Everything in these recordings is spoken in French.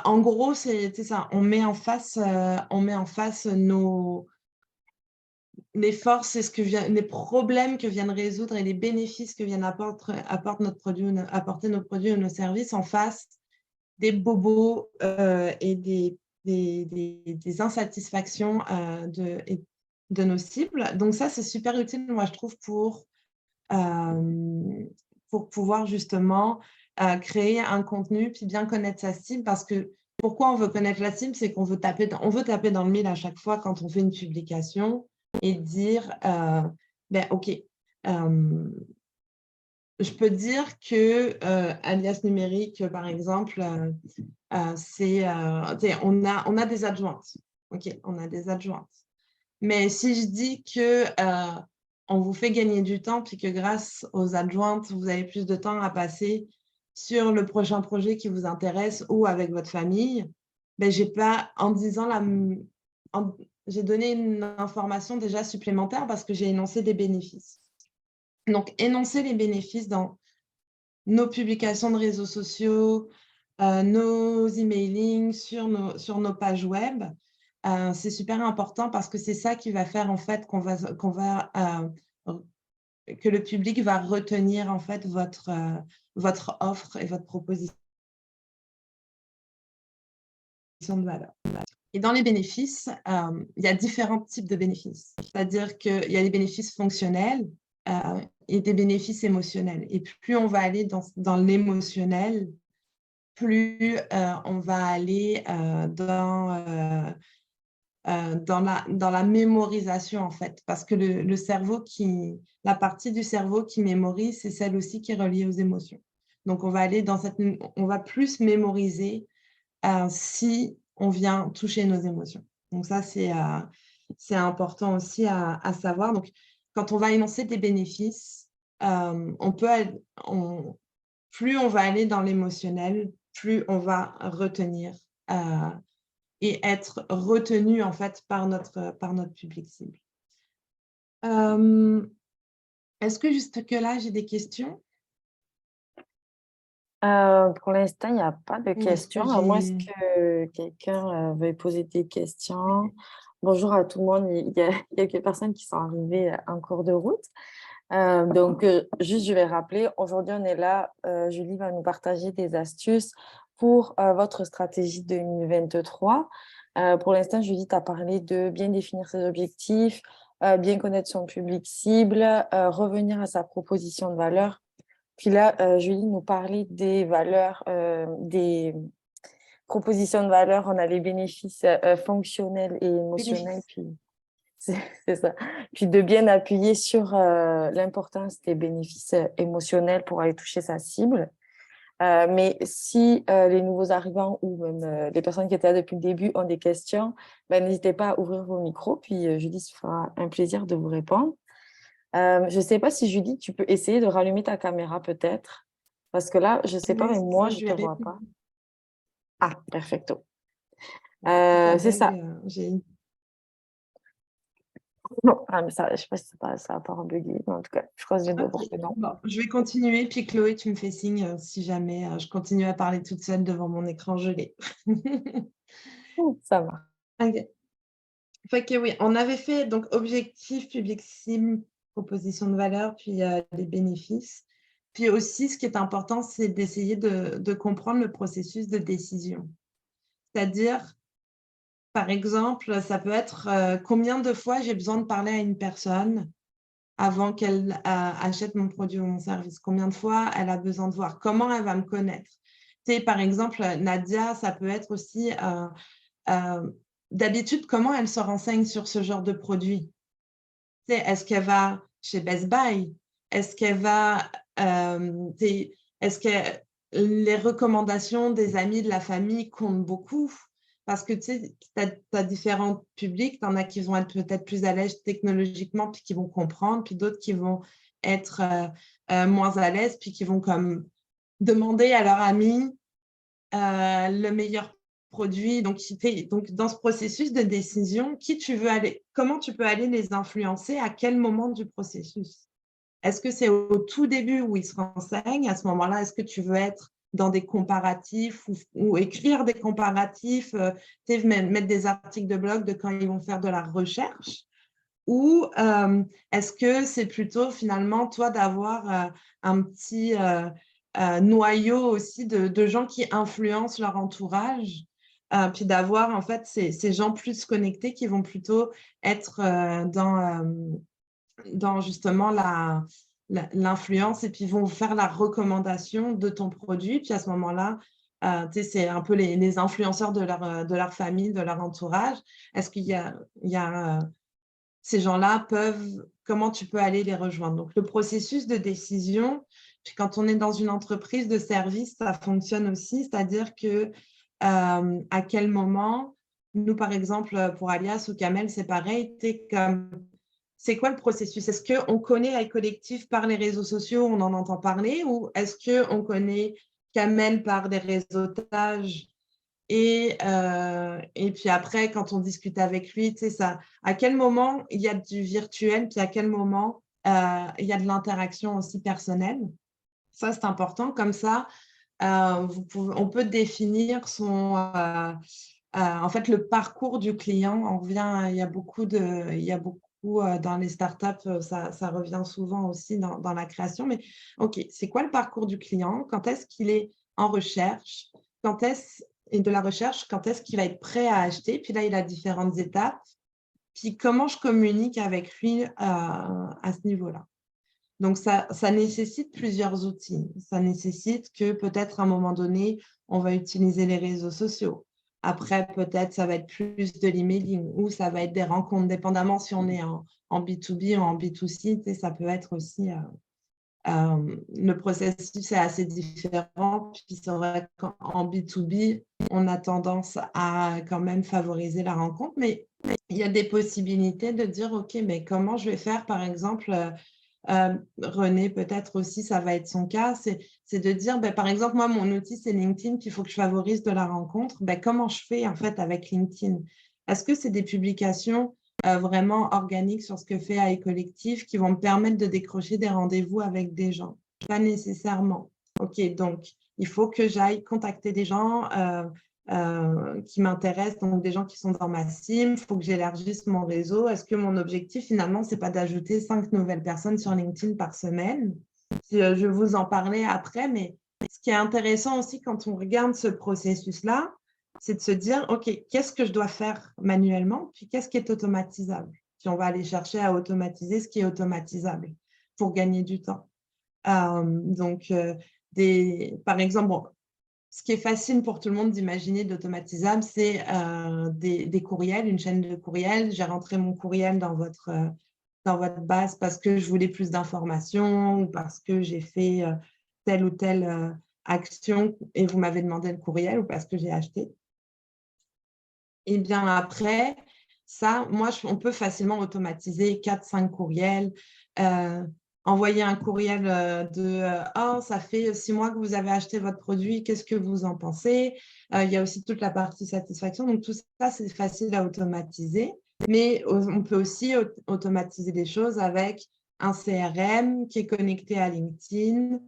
en gros, c'est ça. On met en face les forces et les problèmes que viennent résoudre et les bénéfices que viennent apporter nos produits ou nos services en face des bobos et des insatisfactions de nos cibles. Donc ça, c'est super utile, moi, je trouve, pour pouvoir justement créer un contenu puis bien connaître sa cible. Parce que pourquoi on veut connaître la cible, c'est qu'on veut taper dans le mille à chaque fois quand on fait une publication et dire OK, je peux dire que Alias Numérique, par exemple, on a des adjointes. OK, on a des adjointes. Mais si je dis que on vous fait gagner du temps, puis que grâce aux adjointes, vous avez plus de temps à passer sur le prochain projet qui vous intéresse ou avec votre famille, ben, j'ai donné une information déjà supplémentaire parce que j'ai énoncé des bénéfices. Donc, énoncer les bénéfices dans nos publications de réseaux sociaux, nos emailings sur nos pages web, c'est super important parce que c'est ça qui va faire en fait que le public va retenir en fait votre offre et votre proposition de valeur. Et dans les bénéfices, il y a différents types de bénéfices. C'est-à-dire qu'il y a des bénéfices fonctionnels et des bénéfices émotionnels. Et plus on va aller dans l'émotionnel, plus on va aller dans la mémorisation, en fait. Parce que la partie du cerveau qui mémorise, c'est celle aussi qui est reliée aux émotions. Donc, on va plus mémoriser si on vient toucher nos émotions. Donc, ça, c'est important aussi à savoir. Donc, quand on va énoncer des bénéfices, plus on va aller dans l'émotionnel, plus on va retenir et être retenu en fait par notre public cible. Est-ce que jusque-là, j'ai des questions? Pour l'instant, il n'y a pas de questions. À moins que quelqu'un veuille poser des questions. Bonjour à tout le monde. Il y a quelques personnes qui sont arrivées en cours de route. Donc, juste, je vais rappeler, aujourd'hui, on est là. Julie va nous partager des astuces pour votre stratégie 2023. Pour l'instant, Julie t'a parlé de bien définir ses objectifs, bien connaître son public cible, revenir à sa proposition de valeur. Puis là, Julie nous parlait des valeurs, des propositions de valeur. On a les bénéfices fonctionnels et émotionnels. Puis c'est ça. Puis de bien appuyer sur l'importance des bénéfices émotionnels pour aller toucher sa cible. Mais si les nouveaux arrivants ou même les personnes qui étaient là depuis le début ont des questions, ben, n'hésitez pas à ouvrir vos micros. Puis Julie se fera un plaisir de vous répondre. Je ne sais pas si Julie, tu peux essayer de rallumer ta caméra peut-être. Parce que là, je ne sais pas, mais moi, je ne te vois pas. Ah, perfecto. C'est ça. Non, mais ça, je ne sais pas si ça va pas rebugger, mais en tout cas, je croise les doigts pour que non. Bon, je vais continuer, puis Chloé, tu me fais signe si jamais je continue à parler toute seule devant mon écran gelé. Ça va. Okay. Fait que oui, on avait fait donc objectif, public cible, proposition de valeur, puis les bénéfices. Puis aussi, ce qui est important, c'est d'essayer de comprendre le processus de décision. C'est-à-dire, par exemple, ça peut être combien de fois j'ai besoin de parler à une personne avant qu'elle achète mon produit ou mon service. Combien de fois elle a besoin de voir? Comment elle va me connaître? Tu sais, par exemple, Nadia, ça peut être aussi d'habitude, comment elle se renseigne sur ce genre de produit? Tu sais, est-ce qu'elle va chez Best Buy? Est-ce qu'elle va... est-ce que les recommandations des amis, de la famille comptent beaucoup? Parce que tu sais, tu as différents publics, tu en as qui vont être peut-être plus à l'aise technologiquement, puis qui vont comprendre, puis d'autres qui vont être moins à l'aise, puis qui vont comme demander à leurs amis le meilleur produit. Donc, dans ce processus de décision, comment tu peux aller les influencer, à quel moment du processus? Est-ce que c'est au tout début où ils se renseignent? À ce moment-là, est-ce que tu veux être dans des comparatifs ou écrire des comparatifs, mettre des articles de blog de quand ils vont faire de la recherche? Ou est-ce que c'est plutôt finalement, toi, d'avoir un petit noyau aussi de gens qui influencent leur entourage, puis d'avoir en fait ces gens plus connectés qui vont plutôt être dans justement l'influence et puis vont faire la recommandation de ton produit. Puis à ce moment-là, c'est un peu les influenceurs de leur famille, de leur entourage. Est-ce qu'il y a ces gens-là comment tu peux aller les rejoindre? Donc, le processus de décision, puis quand on est dans une entreprise de service, ça fonctionne aussi, c'est-à-dire que à quel moment, nous, par exemple, pour Alias ou Kamel, c'est pareil, c'est quoi le processus? Est-ce qu'on connaît iCollectif par les réseaux sociaux, on en entend parler, ou est-ce qu'on connaît Kamel par des réseautages et puis après, quand on discute avec lui, tu sais, ça, à quel moment il y a du virtuel, puis à quel moment il y a de l'interaction aussi personnelle. Ça, c'est important. Comme ça, on peut définir en fait, le parcours du client. On revient, il y a beaucoup dans les startups, ça revient souvent aussi dans la création. Mais OK, c'est quoi le parcours du client? Quand est-ce qu'il est en recherche? Et de la recherche, quand est-ce qu'il va être prêt à acheter? Puis là, il a différentes étapes. Puis comment je communique avec lui à ce niveau-là? Donc, ça nécessite plusieurs outils. Ça nécessite que peut-être à un moment donné, on va utiliser les réseaux sociaux. Après, peut-être, ça va être plus de l'emailing ou ça va être des rencontres, dépendamment si on est en B2B ou en B2C, tu sais, ça peut être aussi… le processus est assez différent. Puis c'est vrai qu'en B2B, on a tendance à quand même favoriser la rencontre, mais il y a des possibilités de dire, OK, mais comment je vais faire, par exemple, René, peut-être aussi, ça va être son cas, c'est de dire, par exemple, moi, mon outil, c'est LinkedIn, qu'il faut que je favorise de la rencontre. Comment je fais, en fait, avec LinkedIn? Est-ce que c'est des publications vraiment organiques sur ce que fait AI Collectif qui vont me permettre de décrocher des rendez-vous avec des gens? Pas nécessairement. OK, donc, il faut que j'aille contacter des gens qui m'intéressent, donc des gens qui sont dans ma team, il faut que j'élargisse mon réseau. Est-ce que mon objectif, finalement, ce n'est pas d'ajouter 5 nouvelles personnes sur LinkedIn par semaine? Je vais vous en parler après, mais ce qui est intéressant aussi quand on regarde ce processus-là, c'est de se dire, OK, qu'est-ce que je dois faire manuellement, puis qu'est-ce qui est automatisable? Puis on va aller chercher à automatiser ce qui est automatisable pour gagner du temps. Par exemple, bon, ce qui est facile pour tout le monde d'imaginer d'automatisable, c'est des courriels, une chaîne de courriels. J'ai rentré mon courriel dans votre base parce que je voulais plus d'informations ou parce que j'ai fait telle ou telle action et vous m'avez demandé le courriel ou parce que j'ai acheté. Et bien après, ça, on peut facilement automatiser 4-5 courriels. Envoyer un courriel oh, ça fait 6 mois que vous avez acheté votre produit, qu'est-ce que vous en pensez? Il y a aussi toute la partie satisfaction. Donc, tout ça, c'est facile à automatiser. Mais on peut aussi automatiser des choses avec un CRM qui est connecté à LinkedIn,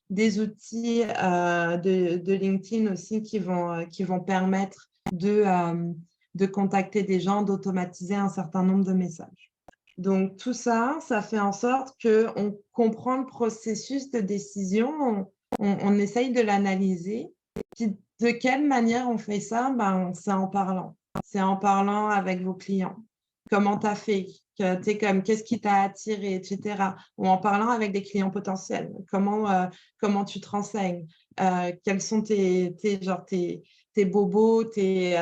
des outils de LinkedIn aussi qui vont permettre de contacter des gens, d'automatiser un certain nombre de messages. Donc, tout ça, ça fait en sorte qu'on comprend le processus de décision, on essaye de l'analyser. Puis, de quelle manière on fait ça? C'est en parlant. C'est en parlant avec vos clients. Comment tu as fait? Qu'est-ce qui t'a attiré, etc. Ou en parlant avec des clients potentiels. Comment tu te renseignes? Quels sont tes bobos, tes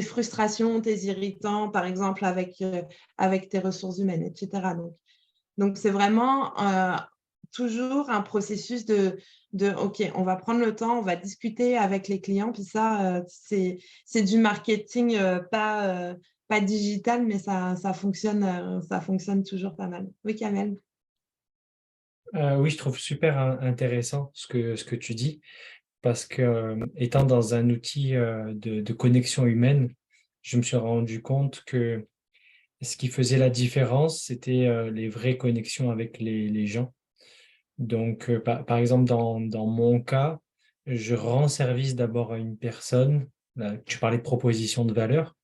frustrations, tes irritants, par exemple, avec tes ressources humaines, etc. Donc c'est vraiment toujours un processus de OK, on va prendre le temps, on va discuter avec les clients, puis ça, c'est du marketing pas digital, mais ça fonctionne toujours pas mal. Oui, Kamel? Oui, je trouve super intéressant ce que tu dis, parce que étant dans un outil de connexion humaine, je me suis rendu compte que ce qui faisait la différence, c'était les vraies connexions avec les gens. Donc, par exemple, dans mon cas, je rends service d'abord à une personne. Là, tu parlais de proposition de valeur.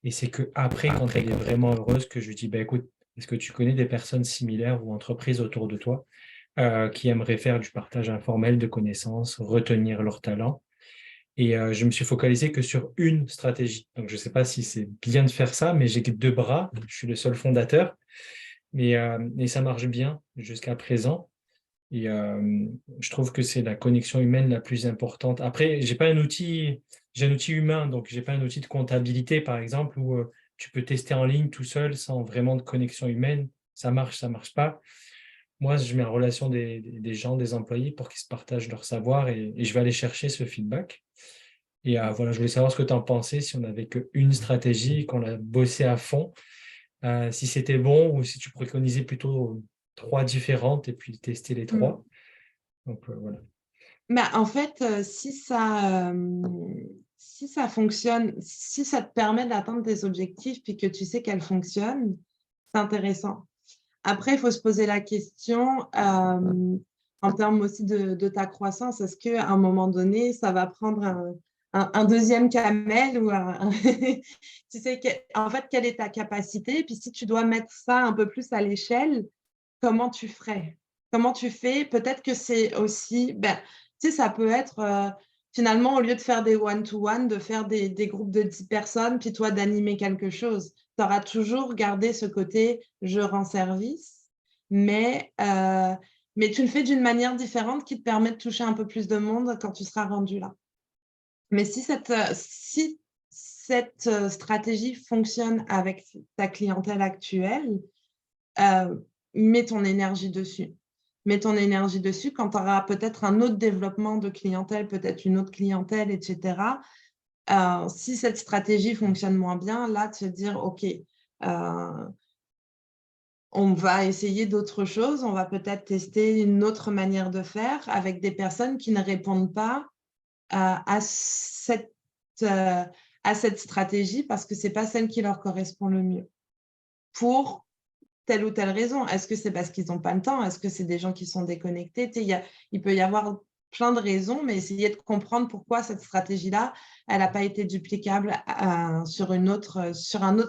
Et c'est qu'après, quand elle est vraiment heureuse, que je lui dis, bah, écoute, est-ce que tu connais des personnes similaires ou entreprises autour de toi qui aimeraient faire du partage informel de connaissances, retenir leurs talents? Et je me suis focalisé que sur une stratégie. Donc, je ne sais pas si c'est bien de faire ça, mais j'ai que 2 bras. Je suis le seul fondateur. Mais ça marche bien jusqu'à présent. Et je trouve que c'est la connexion humaine la plus importante. Après, j'ai un outil humain, donc j'ai pas un outil de comptabilité, par exemple, où tu peux tester en ligne tout seul sans vraiment de connexion humaine. Ça marche pas. Moi, je mets en relation des gens, des employés pour qu'ils se partagent leur savoir et je vais aller chercher ce feedback. Et voilà, je voulais savoir ce que tu en pensais, si on n'avait qu'une stratégie, qu'on l'a bossé à fond, si c'était bon ou si tu préconisais plutôt 3 différentes et puis tester les 3. Donc voilà. Mais en fait, si ça fonctionne, si ça te permet d'atteindre tes objectifs puis que tu sais qu'elles fonctionnent, c'est intéressant. Après, il faut se poser la question en termes aussi de ta croissance. Est-ce qu'à un moment donné, ça va prendre un deuxième camel ou tu sais, en fait, quelle est ta capacité? Puis si tu dois mettre ça un peu plus à l'échelle, comment tu ferais? Comment tu fais? Peut-être que c'est aussi, tu sais, ça peut être finalement, au lieu de faire des one-to-one, de faire des groupes de 10 personnes, puis toi d'animer quelque chose. Tu auras toujours gardé ce côté je rends service, mais tu le fais d'une manière différente qui te permet de toucher un peu plus de monde quand tu seras rendu là. Mais si cette stratégie fonctionne avec ta clientèle actuelle, mets ton énergie dessus. Mets ton énergie dessus quand tu auras peut-être un autre développement de clientèle, peut-être une autre clientèle, etc. Si cette stratégie fonctionne moins bien, là, te dire, OK, on va essayer d'autres choses, on va peut-être tester une autre manière de faire avec des personnes qui ne répondent pas à cette stratégie parce que ce n'est pas celle qui leur correspond le mieux. Pour telle ou telle raison. Est-ce que c'est parce qu'ils n'ont pas le temps? Est-ce que c'est des gens qui sont déconnectés? Il peut y avoir plein de raisons, mais essayer de comprendre pourquoi cette stratégie-là, elle n'a pas été duplicable sur un autre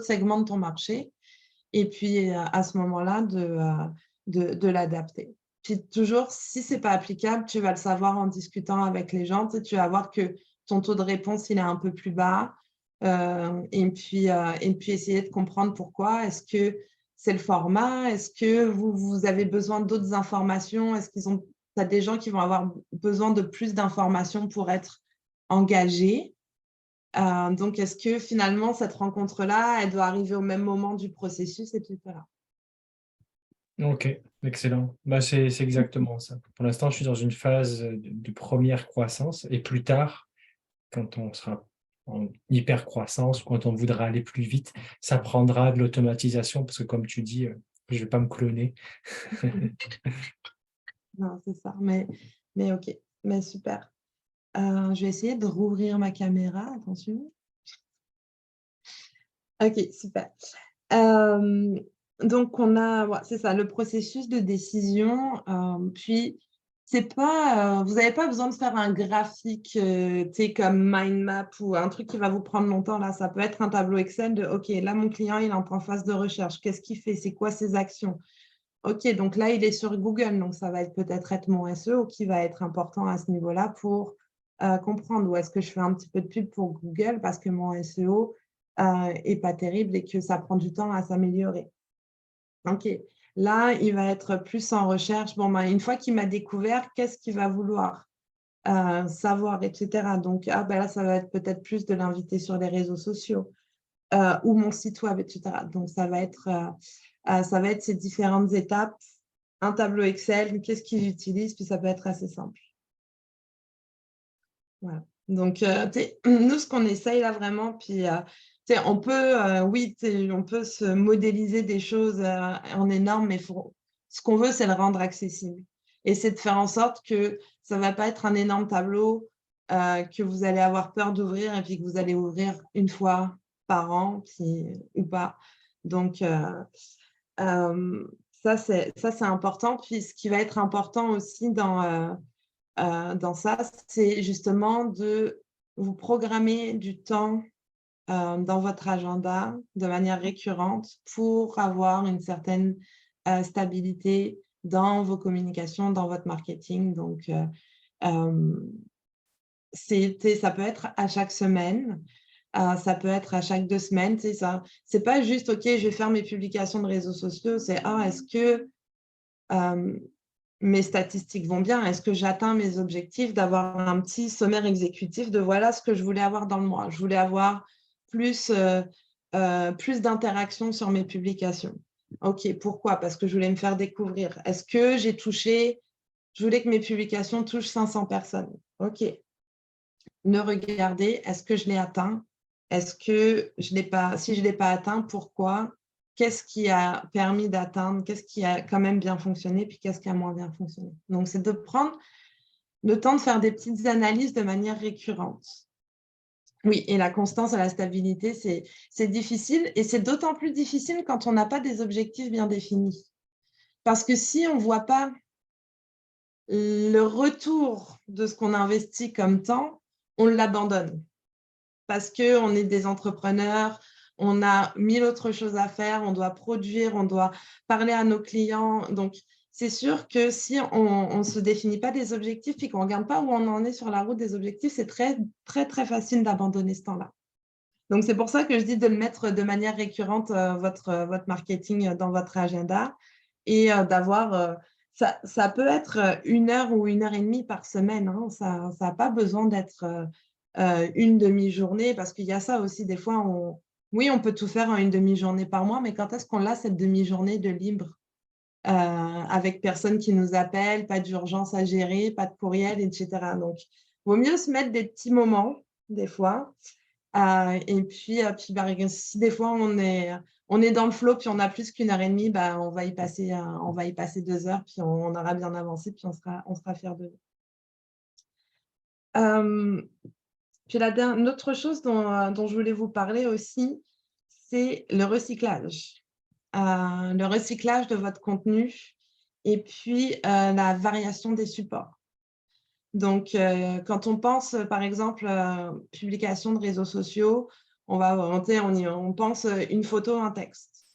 segment de ton marché. Et puis, à ce moment-là, de l'adapter. Puis toujours, si ce n'est pas applicable, tu vas le savoir en discutant avec les gens. Tu vas voir que ton taux de réponse, il est un peu plus bas. Et puis, essayer de comprendre pourquoi. Est-ce que c'est le format? Est-ce que vous avez besoin d'autres informations? Est-ce tu as des gens qui vont avoir besoin de plus d'informations pour être engagés? Donc, est-ce que finalement, cette rencontre-là, elle doit arriver au même moment du processus, etc. Ok, excellent. Bah, c'est exactement ça. Pour l'instant, je suis dans une phase de première croissance et plus tard, quand on sera en hyper croissance, quand on voudra aller plus vite, ça prendra de l'automatisation parce que comme tu dis, je ne vais pas me cloner. Non, c'est ça. Mais OK, mais super. Je vais essayer de rouvrir ma caméra. Attention. OK, super. Donc, c'est ça, le processus de décision. Puis, vous n'avez pas besoin de faire un graphique tu sais, comme mind map ou un truc qui va vous prendre longtemps. Là, ça peut être un tableau Excel de OK, là, mon client, il est en phase de recherche. Qu'est-ce qu'il fait? C'est quoi ses actions? OK, donc là, il est sur Google. Donc, ça va peut-être être mon SEO qui va être important à ce niveau-là pour comprendre où est-ce que je fais un petit peu de pub pour Google parce que mon SEO n'est pas terrible et que ça prend du temps à s'améliorer. OK. Là, il va être plus en recherche. Bon, une fois qu'il m'a découvert, qu'est-ce qu'il va vouloir savoir, etc. Donc, là, ça va être peut-être plus de l'inviter sur les réseaux sociaux ou mon site web, etc. Donc, ça va être ces différentes étapes. Un tableau Excel, qu'est-ce qu'ils utilisent, puis ça peut être assez simple. Voilà. Donc, nous, ce qu'on essaye là vraiment, puis on peut, on peut se modéliser des choses en énorme, mais ce qu'on veut, c'est le rendre accessible. Et c'est de faire en sorte que ça ne va pas être un énorme tableau que vous allez avoir peur d'ouvrir et puis que vous allez ouvrir une fois par an, ou pas. Donc, ça, c'est important. Puis, ce qui va être important aussi dans ça, c'est justement de vous programmer du temps dans votre agenda de manière récurrente pour avoir une certaine stabilité dans vos communications, dans votre marketing. Donc, ça peut être à chaque semaine, ça peut être à chaque 2 semaines. C'est pas juste, OK, je vais faire mes publications de réseaux sociaux, c'est est-ce que mes statistiques vont bien? Est-ce que j'atteins mes objectifs? D'avoir un petit sommaire exécutif de voilà ce que je voulais avoir dans le mois. Je voulais avoir plus d'interactions sur mes publications. OK, pourquoi? Parce que je voulais me faire découvrir. Est-ce que je voulais que mes publications touchent 500 personnes. OK. Ne regarder, est-ce que je l'ai atteint? Est-ce que je l'ai pas? Si je ne l'ai pas atteint, pourquoi? Qu'est-ce qui a permis d'atteindre? Qu'est-ce qui a quand même bien fonctionné? Puis qu'est-ce qui a moins bien fonctionné? Donc, c'est de prendre le temps de faire des petites analyses de manière récurrente. Oui, et la constance et la stabilité, c'est difficile. Et c'est d'autant plus difficile quand on n'a pas des objectifs bien définis. Parce que si on ne voit pas le retour de ce qu'on investit comme temps, on l'abandonne. Parce qu'on est des entrepreneurs, on a 1000 autres choses à faire, on doit produire, on doit parler à nos clients. Donc, c'est sûr que si on ne se définit pas des objectifs et qu'on ne regarde pas où on en est sur la route des objectifs, c'est très, très, très facile d'abandonner ce temps-là. Donc, c'est pour ça que je dis de le mettre de manière récurrente, votre marketing dans votre agenda et d'avoir… ça peut être 1 heure ou 1 heure et demie par semaine. Hein. Ça n'a pas besoin d'être une demi-journée parce qu'il y a ça aussi. Des fois, oui, on peut tout faire en une demi-journée par mois, mais quand est-ce qu'on a cette demi-journée de libre avec personne qui nous appelle, pas d'urgence à gérer, pas de courriel, etc. Donc, il vaut mieux se mettre des petits moments, des fois. Et puis si des fois on est dans le flow, puis on a plus qu'1 heure et demie, on va y passer 2 heures, puis on aura bien avancé, puis on sera fiers de nous. Puis une autre chose dont je voulais vous parler aussi, c'est le recyclage. Le recyclage de votre contenu et puis la variation des supports. Donc, quand on pense, par exemple, publication de réseaux sociaux, on pense une photo, un texte.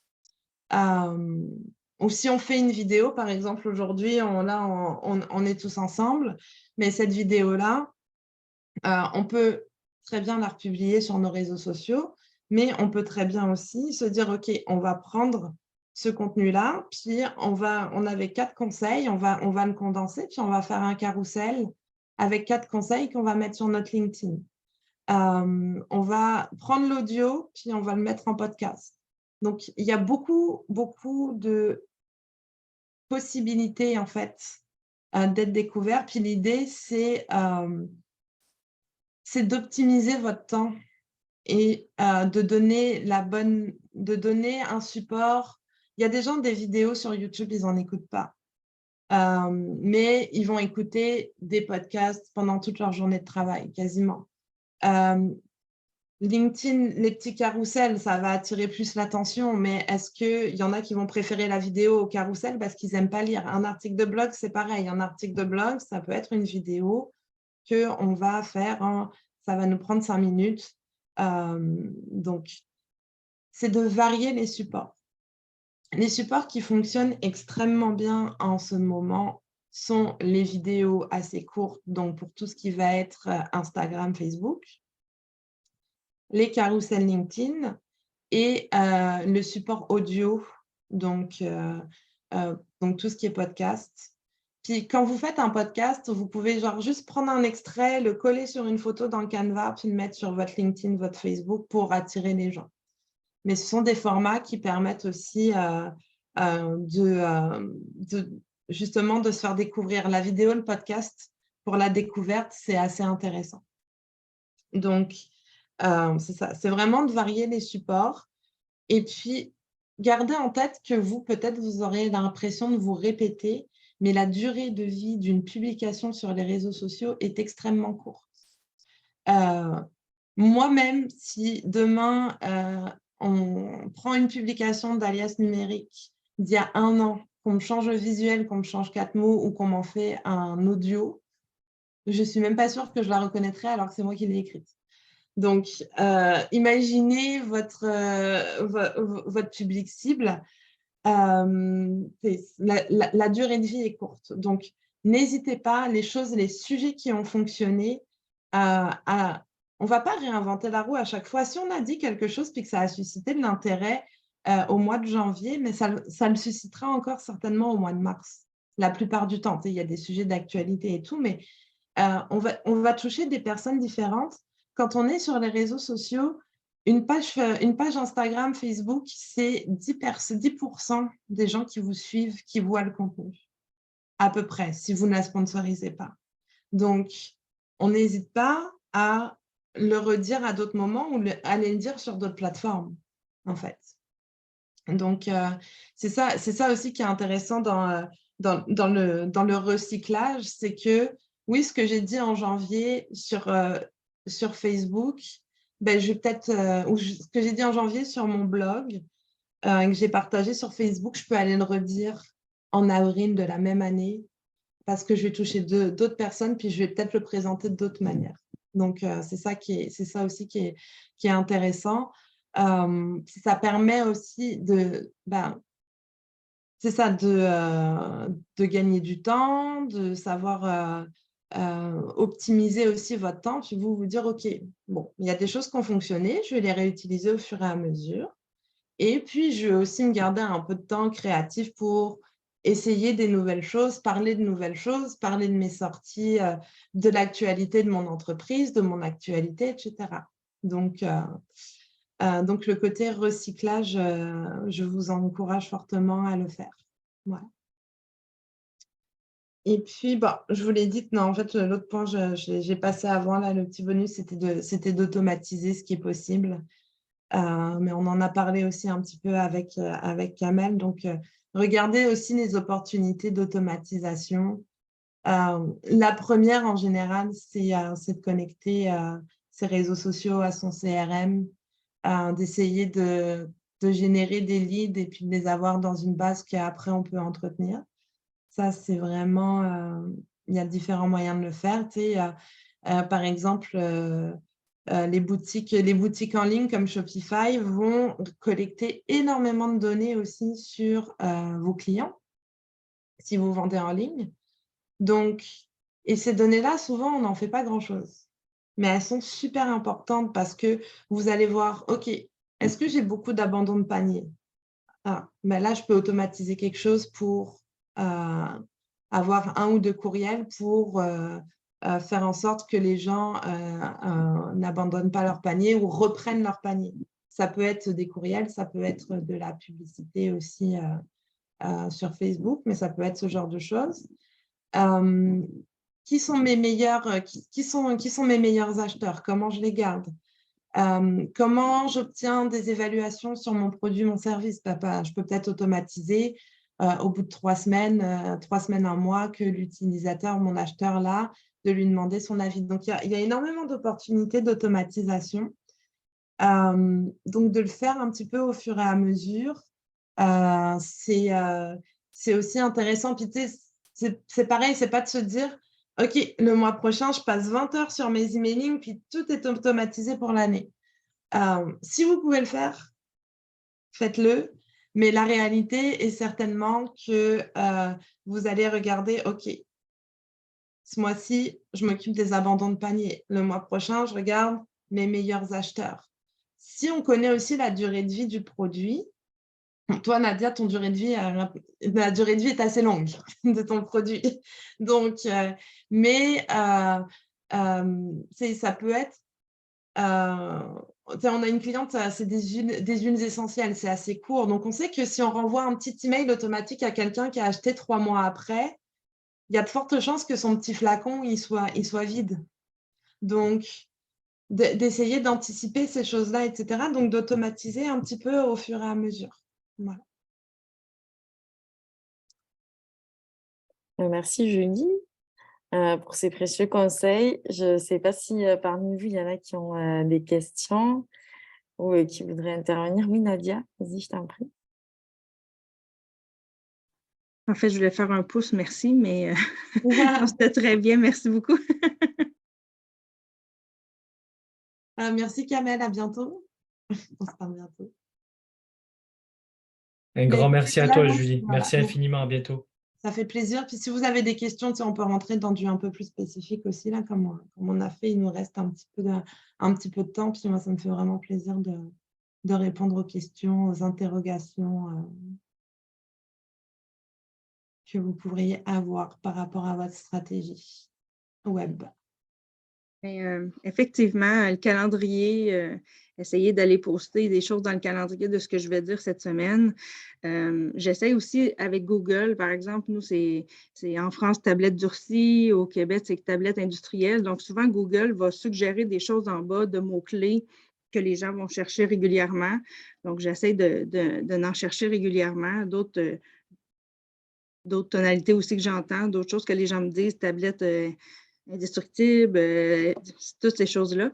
Ou si on fait une vidéo, par exemple, aujourd'hui, on est tous ensemble, mais cette vidéo-là, on peut très bien la republier sur nos réseaux sociaux, mais on peut très bien aussi se dire, OK, on va prendre ce contenu-là, puis on avait 4 conseils, on va le condenser, puis on va faire un carrousel avec 4 conseils qu'on va mettre sur notre LinkedIn. On va prendre l'audio, puis on va le mettre en podcast. Donc, il y a beaucoup, beaucoup de possibilités, en fait, d'être découvert. Puis l'idée, c'est d'optimiser votre temps et de donner un support. Il y a des gens, des vidéos sur YouTube, ils n'en écoutent pas. Mais ils vont écouter des podcasts pendant toute leur journée de travail, quasiment. LinkedIn, les petits carousels, ça va attirer plus l'attention, mais est-ce qu'il y en a qui vont préférer la vidéo au carrousel parce qu'ils n'aiment pas lire? Un article de blog, c'est pareil. Un article de blog, ça peut être une vidéo qu'on va faire, ça va nous prendre 5 minutes. Donc, c'est de varier les supports. Les supports qui fonctionnent extrêmement bien en ce moment sont les vidéos assez courtes, donc pour tout ce qui va être Instagram, Facebook, les carousels LinkedIn et le support audio, donc tout ce qui est podcast. Puis quand vous faites un podcast, vous pouvez juste prendre un extrait, le coller sur une photo dans le Canva, puis le mettre sur votre LinkedIn, votre Facebook pour attirer les gens. Mais ce sont des formats qui permettent aussi justement de se faire découvrir. La vidéo, le podcast, pour la découverte, c'est assez intéressant. Donc, c'est ça. C'est vraiment de varier les supports. Et puis, gardez en tête que peut-être, vous aurez l'impression de vous répéter, mais la durée de vie d'une publication sur les réseaux sociaux est extrêmement courte. Moi-même, si demain, on prend une publication d'Alias Numérique d'il y a 1 an, qu'on me change le visuel, qu'on me change 4 mots ou qu'on m'en fait un audio, je ne suis même pas sûre que je la reconnaîtrais alors que c'est moi qui l'ai écrite. Donc, imaginez votre public cible. La durée de vie est courte. Donc, n'hésitez pas, les sujets qui ont fonctionné, on ne va pas réinventer la roue à chaque fois. Si on a dit quelque chose puis que ça a suscité de l'intérêt au mois de janvier, mais ça le suscitera encore certainement au mois de mars, la plupart du temps. Il y a des sujets d'actualité et tout, mais on va toucher des personnes différentes. Quand on est sur les réseaux sociaux, une page Instagram, Facebook, c'est 10% des gens qui vous suivent, qui voient le contenu, à peu près, si vous ne la sponsorisez pas. Donc, on n'hésite pas à le redire à d'autres moments ou à aller le dire sur d'autres plateformes, en fait. Donc, c'est ça aussi qui est intéressant dans le recyclage, c'est que, oui, ce que j'ai dit en janvier sur Facebook, ben, je vais peut-être, ou ce que j'ai dit en janvier sur mon blog, que j'ai partagé sur Facebook, je peux aller le redire en avril de la même année parce que je vais toucher d'autres personnes, puis je vais peut-être le présenter d'autres manières. Donc, c'est ça aussi qui est intéressant. Ça permet aussi c'est ça, de gagner du temps, de savoir optimiser aussi votre temps, puis vous dire, OK, bon, il y a des choses qui ont fonctionné, je vais les réutiliser au fur et à mesure. Et puis, je vais aussi me garder un peu de temps créatif pour essayer des nouvelles choses, parler de nouvelles choses, parler de mes sorties, de l'actualité de mon entreprise, de mon actualité, etc. Donc, le côté recyclage, je vous encourage fortement à le faire. Voilà. Et puis, je vous l'ai dit, non, en fait, l'autre point, j'ai passé avant, là, le petit bonus, c'était d'automatiser ce qui est possible. Mais on en a parlé aussi un petit peu avec Kamel. Donc, regardez aussi les opportunités d'automatisation. La première, en général, c'est de connecter ses réseaux sociaux à son CRM, d'essayer de générer des leads et puis de les avoir dans une base qu'après, on peut entretenir. Ça, c'est vraiment… il y a différents moyens de le faire. Tu sais, par exemple… les boutiques en ligne comme Shopify vont collecter énormément de données aussi sur vos clients si vous vendez en ligne. Donc, et ces données-là, souvent, on n'en fait pas grand-chose. Mais elles sont super importantes parce que vous allez voir, OK, est-ce que j'ai beaucoup d'abandon de panier? Ben là, je peux automatiser quelque chose pour avoir 1 ou 2 courriels pour faire en sorte que les gens n'abandonnent pas leur panier ou reprennent leur panier. Ça peut être des courriels, ça peut être de la publicité aussi sur Facebook, mais ça peut être ce genre de choses. Qui sont mes meilleurs acheteurs? Comment je les garde? Comment j'obtiens des évaluations sur mon produit, mon service? Je peux peut-être automatiser au bout de 3 semaines, 1 mois, que l'utilisateur, mon acheteur là, de lui demander son avis. Donc, il y a énormément d'opportunités d'automatisation. Donc, de le faire un petit peu au fur et à mesure, c'est aussi intéressant. Puis, tu sais, c'est pareil, c'est pas de se dire, OK, le mois prochain, je passe 20 heures sur mes emailing, puis tout est automatisé pour l'année. Si vous pouvez le faire, faites-le. Mais la réalité est certainement que vous allez regarder, OK, ce mois-ci, je m'occupe des abandons de panier. Le mois prochain, je regarde mes meilleurs acheteurs. Si on connaît aussi la durée de vie du produit, toi, Nadia, la durée de vie est assez longue de ton produit. Donc, mais ça peut être… on a une cliente, c'est des huiles essentielles, c'est assez court. Donc, on sait que si on renvoie un petit email automatique à quelqu'un qui a acheté 3 mois après, il y a de fortes chances que son petit flacon il soit vide. Donc, d'essayer d'anticiper ces choses-là, etc. Donc, d'automatiser un petit peu au fur et à mesure. Voilà. Merci Julie pour ces précieux conseils. Je ne sais pas si parmi vous, il y en a qui ont des questions ou qui voudraient intervenir. Oui, Nadia, vas-y, je t'en prie. En fait, je voulais faire un pouce, merci, mais non, c'était très bien, merci beaucoup. Merci Kamel, à bientôt. On se parle bientôt. Un grand merci à toi, Julie. Voilà. Merci infiniment, à bientôt. Ça fait plaisir. Puis si vous avez des questions, on peut rentrer dans du un peu plus spécifique aussi, là, comme on a fait. Il nous reste un petit peu de temps. Puis moi, ça me fait vraiment plaisir de répondre aux questions, aux interrogations que vous pourriez avoir par rapport à votre stratégie web. Effectivement, le calendrier, essayer d'aller poster des choses dans le calendrier de ce que je vais dire cette semaine. J'essaie aussi avec Google, par exemple, nous, c'est en France, tablette durcie, au Québec, c'est tablette industrielle. Donc, souvent, Google va suggérer des choses en bas de mots-clés que les gens vont chercher régulièrement. Donc, j'essaie d'en chercher régulièrement. D'autres tonalités aussi que j'entends, d'autres choses que les gens me disent, tablette indestructible, toutes ces choses-là.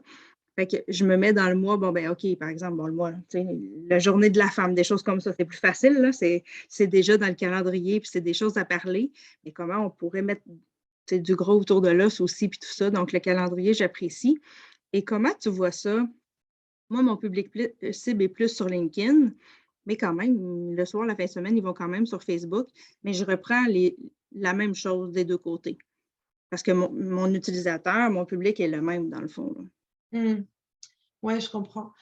Fait que je me mets dans le mois, bon, ben OK, par exemple, bon, le mois, la journée de la femme, des choses comme ça, c'est plus facile, là, c'est déjà dans le calendrier, puis c'est des choses à parler, mais comment on pourrait mettre du gros autour de l'os aussi, puis tout ça. Donc, le calendrier, j'apprécie. Et comment tu vois ça? Moi, mon public cible est plus sur LinkedIn, mais quand même, le soir, la fin de semaine, ils vont quand même sur Facebook, mais je reprends la même chose des deux côtés. Parce que mon utilisateur, mon public est le même dans le fond. Oui, je comprends.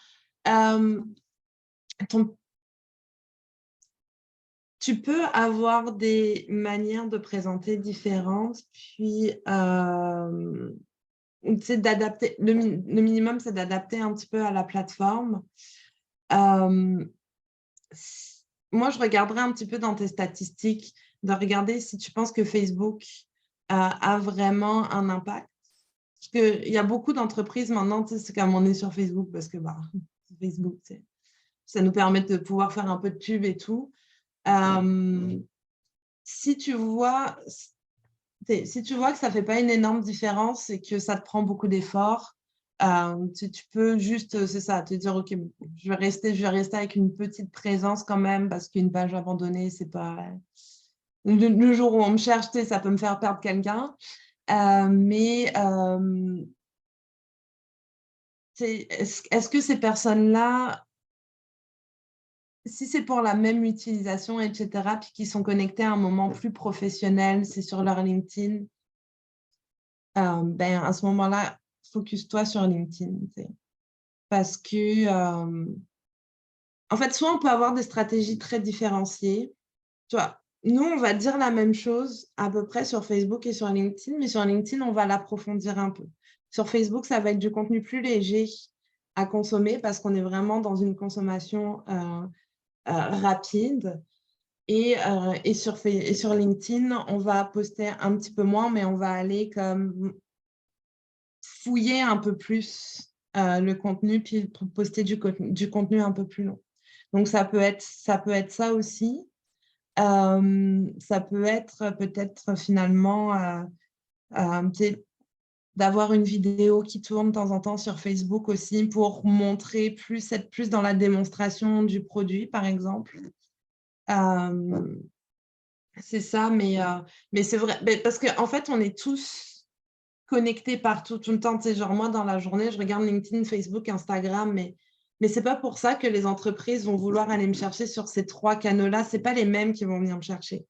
Tu peux avoir des manières de présenter différentes, puis d'adapter. Le minimum, c'est d'adapter un petit peu à la plateforme. Moi, je regarderai un petit peu dans tes statistiques, de regarder si tu penses que Facebook a vraiment un impact. Parce qu'il y a beaucoup d'entreprises maintenant, c'est comme on est sur Facebook, parce que Facebook, ça nous permet de pouvoir faire un peu de pub et tout. Si tu vois que ça ne fait pas une énorme différence et que ça te prend beaucoup d'efforts, tu peux juste, c'est ça, te dire, OK, je vais rester avec une petite présence quand même, parce qu'une page abandonnée, c'est pas… Le jour où on me cherche, ça peut me faire perdre quelqu'un. Mais est-ce que ces personnes-là, si c'est pour la même utilisation, etc., puis qui sont connectés à un moment plus professionnel, c'est sur leur LinkedIn, ben, à ce moment-là, focus-toi sur LinkedIn. Parce que, en fait, soit on peut avoir des stratégies très différenciées. Tu vois, nous, on va dire la même chose à peu près sur Facebook et sur LinkedIn, mais sur LinkedIn, on va l'approfondir un peu. Sur Facebook, ça va être du contenu plus léger à consommer parce qu'on est vraiment dans une consommation rapide. Et sur LinkedIn, on va poster un petit peu moins, mais on va aller comme fouiller un peu plus le contenu, puis poster du contenu un peu plus long. Donc, ça peut être ça aussi. Ça peut être peut-être finalement d'avoir une vidéo qui tourne de temps en temps sur Facebook aussi pour montrer être plus dans la démonstration du produit, par exemple. C'est ça, mais c'est vrai, parce qu'en fait, on est tous connectés partout, tout le temps. Tu sais, genre moi, dans la journée, je regarde LinkedIn, Facebook, Instagram, mais ce n'est pas pour ça que les entreprises vont vouloir aller me chercher sur ces 3 canaux-là. Ce n'est pas les mêmes qui vont venir me chercher.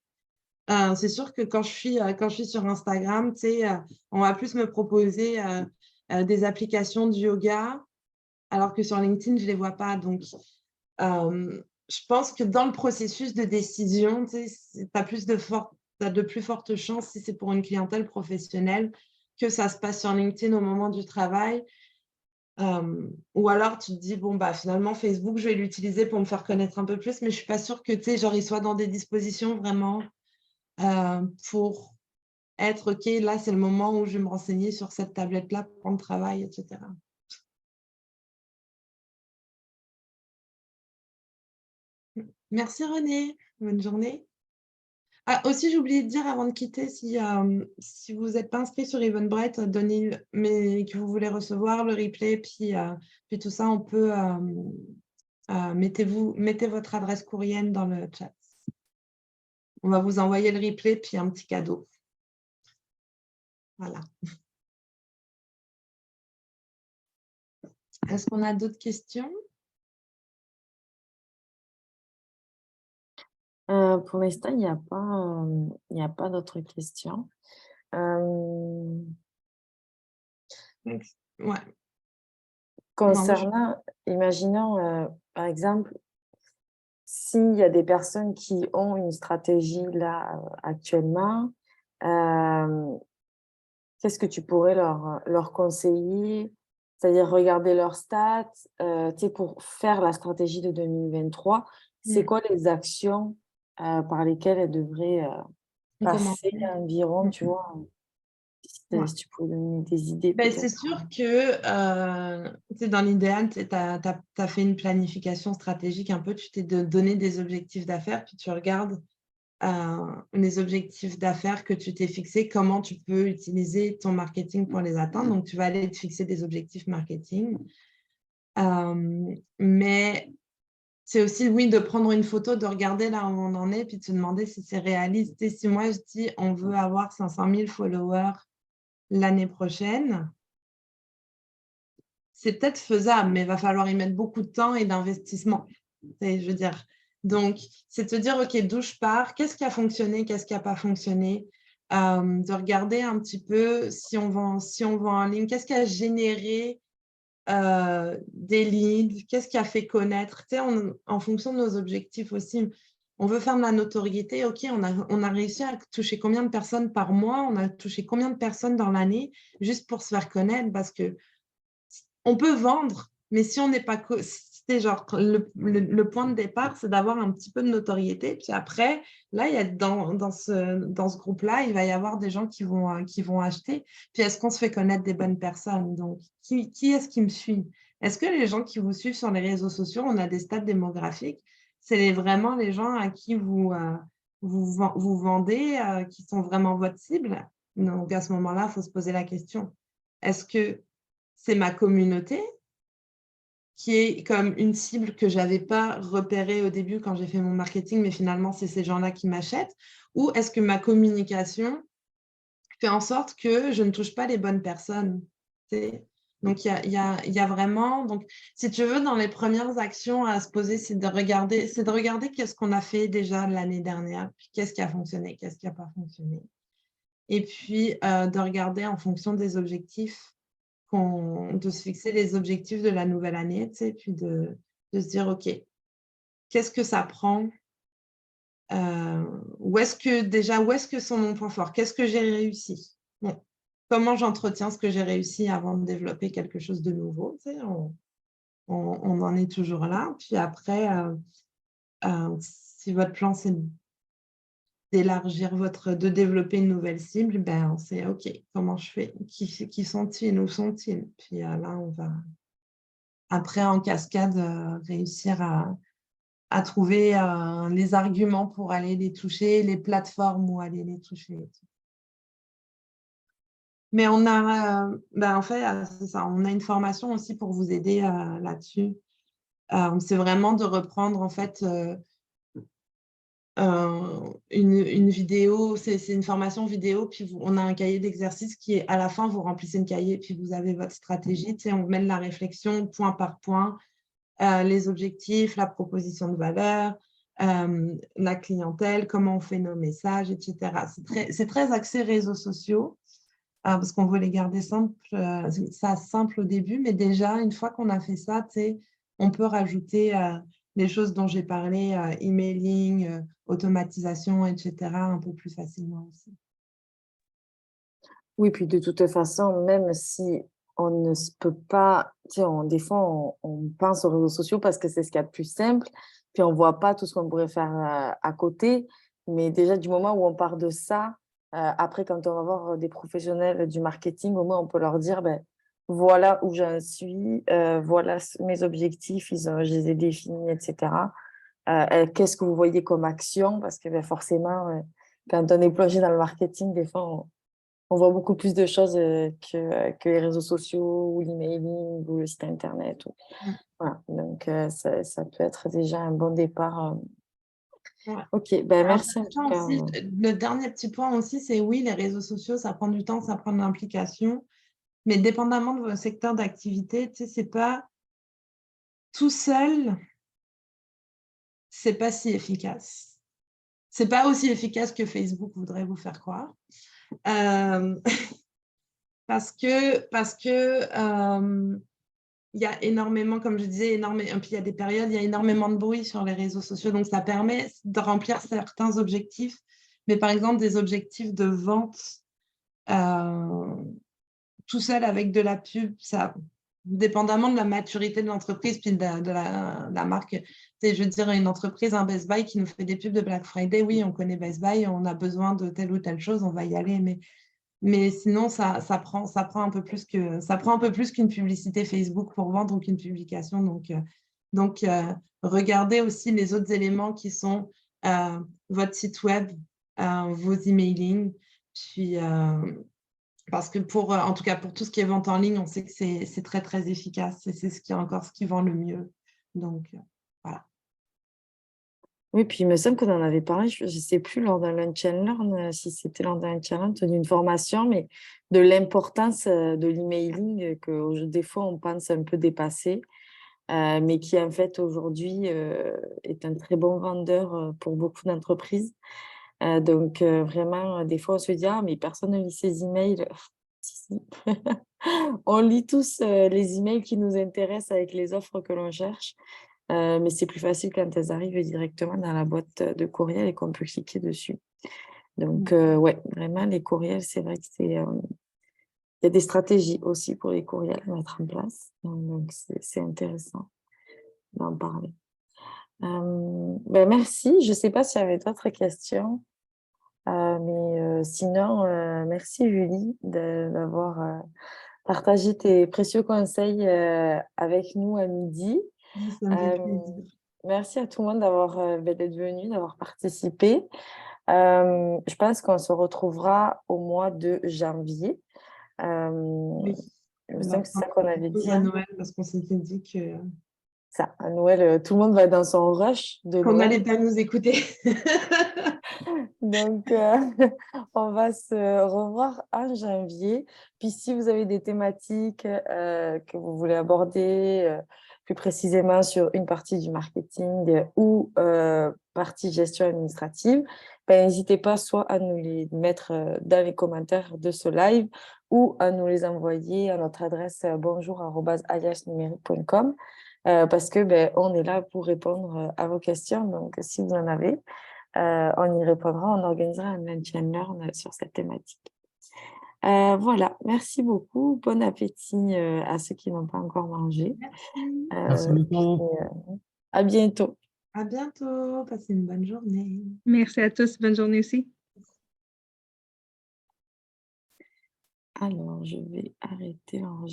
C'est sûr que quand je suis sur Instagram, tu sais, on va plus me proposer des applications de yoga, alors que sur LinkedIn, je ne les vois pas. Donc, je pense que dans le processus de décision, tu as de plus fortes chances, si c'est pour une clientèle professionnelle, que ça se passe sur LinkedIn au moment du travail. Ou alors tu te dis, bon, bah, finalement, Facebook, je vais l'utiliser pour me faire connaître un peu plus, mais je ne suis pas sûre que il soit dans des dispositions vraiment pour être, OK, là, c'est le moment où je vais me renseigner sur cette tablette-là pour le travail, etc. Merci René, bonne journée. Ah, aussi, j'ai oublié de dire avant de quitter, si vous n'êtes pas inscrit sur Eventbrite, mais que vous voulez recevoir le replay, puis tout ça, on peut mettez votre adresse courriel dans le chat. On va vous envoyer le replay, puis un petit cadeau. Voilà. Est-ce qu'on a d'autres questions? Pour l'instant, il n'y a pas d'autres questions. Ouais. Concernant, imaginons, par exemple, s'il y a des personnes qui ont une stratégie là actuellement, qu'est-ce que tu pourrais leur conseiller? C'est-à-dire regarder leurs stats, pour faire la stratégie de 2023, c'est quoi les actions par lesquelles elles devraient passer environ, tu vois? Si tu pouvais donner des idées peut-être. C'est sûr que dans l'idéal, tu as fait une planification stratégique un peu, tu t'es donné des objectifs d'affaires, puis tu regardes les objectifs d'affaires que tu t'es fixés, comment tu peux utiliser ton marketing pour les atteindre. Donc, tu vas aller te fixer des objectifs marketing. Mais c'est aussi, oui, de prendre une photo, de regarder là où on en est, puis de se demander si c'est réaliste. Et si moi, je dis, on veut avoir 500 000 followers l'année prochaine, c'est peut-être faisable, mais il va falloir y mettre beaucoup de temps et d'investissement. Je veux dire. Donc, c'est de se dire, OK, d'où je pars, qu'est-ce qui a fonctionné, qu'est-ce qui n'a pas fonctionné, de regarder un petit peu si on vend en ligne, qu'est-ce qui a généré des leads, qu'est-ce qui a fait connaître, en fonction de nos objectifs aussi. On veut faire de la notoriété, OK, on a réussi à toucher combien de personnes par mois, on a touché combien de personnes dans l'année, juste pour se faire connaître, parce que on peut vendre, mais si on n'est pas... C'est genre, le point de départ, c'est d'avoir un petit peu de notoriété. Puis après, là, il y a dans ce groupe-là, il va y avoir des gens qui vont acheter. Puis est-ce qu'on se fait connaître des bonnes personnes? Donc, qui est-ce qui me suit? Est-ce que les gens qui vous suivent sur les réseaux sociaux, on a des stats démographiques? C'est vraiment les gens à qui vous vendez, qui sont vraiment votre cible? Donc, à ce moment-là, il faut se poser la question. Est-ce que c'est ma communauté qui est comme une cible que je n'avais pas repérée au début quand j'ai fait mon marketing, mais finalement, c'est ces gens-là qui m'achètent? Ou est-ce que ma communication fait en sorte que je ne touche pas les bonnes personnes? Donc, il y a vraiment... Donc, si tu veux, dans les premières actions à se poser, c'est de regarder qu'est-ce qu'on a fait déjà l'année dernière, puis qu'est-ce qui a fonctionné, qu'est-ce qui n'a pas fonctionné. Et puis, de regarder en fonction des objectifs, de se fixer les objectifs de la nouvelle année, puis de se dire, OK, qu'est-ce que ça prend? Où est-ce que sont mon point fort? Qu'est-ce que j'ai réussi? Bon, comment j'entretiens ce que j'ai réussi avant de développer quelque chose de nouveau? On en est toujours là. Puis après, si votre plan, c'est de développer une nouvelle cible, ben, c'est OK, comment je fais? Qui sont-ils? Où sont-ils? Puis là, on va après, en cascade, réussir à trouver les arguments pour aller les toucher, les plateformes où aller les toucher. Mais on a, en fait, c'est ça, on a une formation aussi pour vous aider là-dessus. C'est vraiment de reprendre, en fait, une vidéo, c'est une formation vidéo, puis on a un cahier d'exercice qui est, à la fin, vous remplissez le cahier, puis vous avez votre stratégie, on mène la réflexion point par point, les objectifs, la proposition de valeur, la clientèle, comment on fait nos messages, etc. C'est très axé réseaux sociaux, parce qu'on veut les garder simples, simple au début, mais déjà, une fois qu'on a fait ça, on peut rajouter les choses dont j'ai parlé, emailing, automatisation, etc., un peu plus facilement aussi. Oui, puis de toute façon, même si on ne peut pas, des fois, on pense aux réseaux sociaux parce que c'est ce qu'il y a de plus simple, puis on ne voit pas tout ce qu'on pourrait faire à côté. Mais déjà, du moment où on part de ça, après, quand on va voir des professionnels du marketing, au moins, on peut leur dire, voilà où j'en suis, voilà mes objectifs, je les ai définis, etc. Qu'est-ce que vous voyez comme action? Parce que forcément, quand on est plongé dans le marketing, des fois, on voit beaucoup plus de choses que les réseaux sociaux ou l'emailing ou le site internet. Voilà. Donc, ça peut être déjà un bon départ Ouais. Ok, ben merci en tout Intéressant cas. aussi, le dernier petit point aussi, c'est oui, les réseaux sociaux, ça prend du temps, ça prend de l'implication, mais dépendamment de vos secteurs d'activité, tu sais, c'est pas tout seul, c'est pas si efficace. C'est pas aussi efficace que Facebook voudrait vous faire croire. Parce que il y a énormément, comme je disais, et puis il y a des périodes, il y a énormément de bruit sur les réseaux sociaux, donc ça permet de remplir certains objectifs, mais par exemple des objectifs de vente tout seul avec de la pub, ça, dépendamment de la maturité de l'entreprise puis de la marque. Je veux dire, une entreprise, un Best Buy qui nous fait des pubs de Black Friday, oui, on connaît Best Buy, on a besoin de telle ou telle chose, on va y aller, mais sinon, ça prend un peu plus qu'une publicité Facebook pour vendre ou qu'une publication. Donc regardez aussi les autres éléments qui sont votre site web, vos emailing, puis parce que en tout cas pour tout ce qui est vente en ligne, on sait que c'est très très efficace et c'est ce qui vend le mieux. Donc voilà. Oui, puis il me semble qu'on en avait parlé, je ne sais plus, lors d'un Lunch and Learn, si c'était lors d'un Lunch and Learn, d'une formation, mais de l'importance de l'emailing que des fois on pense un peu dépassé, mais qui en fait aujourd'hui est un très bon vendeur pour beaucoup d'entreprises. Donc vraiment, des fois on se dit, ah, mais personne ne lit ses emails. Si, si. On lit tous les emails qui nous intéressent avec les offres que l'on cherche. Mais c'est plus facile quand elles arrivent directement dans la boîte de courriel et qu'on peut cliquer dessus. Donc, ouais, vraiment, les courriels, c'est vrai que il y a des stratégies aussi pour les courriels à mettre en place. Donc, c'est intéressant d'en parler. Ben, merci. Je ne sais pas s'il y avait d'autres questions. Mais sinon, merci Julie d'avoir partagé tes précieux conseils avec nous à midi. Ça me fait plaisir. Merci à tout le monde d'être venu, d'avoir participé. Je pense qu'on se retrouvera au mois de janvier. Oui. Il me semble que c'est ça qu'on avait dit. À Noël, parce qu'on s'était dit que Ça, à Noël, tout le monde va dans son rush de qu'on Noël. n'allait pas nous écouter. Donc, on va se revoir en janvier. Puis, si vous avez des thématiques que vous voulez aborder plus précisément sur une partie du marketing ou partie gestion administrative, ben, n'hésitez pas soit à nous les mettre dans les commentaires de ce live ou à nous les envoyer à notre adresse bonjour@aliasnumérique.com parce que ben, on est là pour répondre à vos questions. Donc, si vous en avez, on y répondra, on organisera un Lunch and Learn sur cette thématique. Voilà, merci beaucoup. Bon appétit à ceux qui n'ont pas encore mangé. Merci beaucoup. À bientôt. À bientôt. Passez une bonne journée. Merci à tous. Bonne journée aussi. Alors, je vais arrêter l'enregistrement.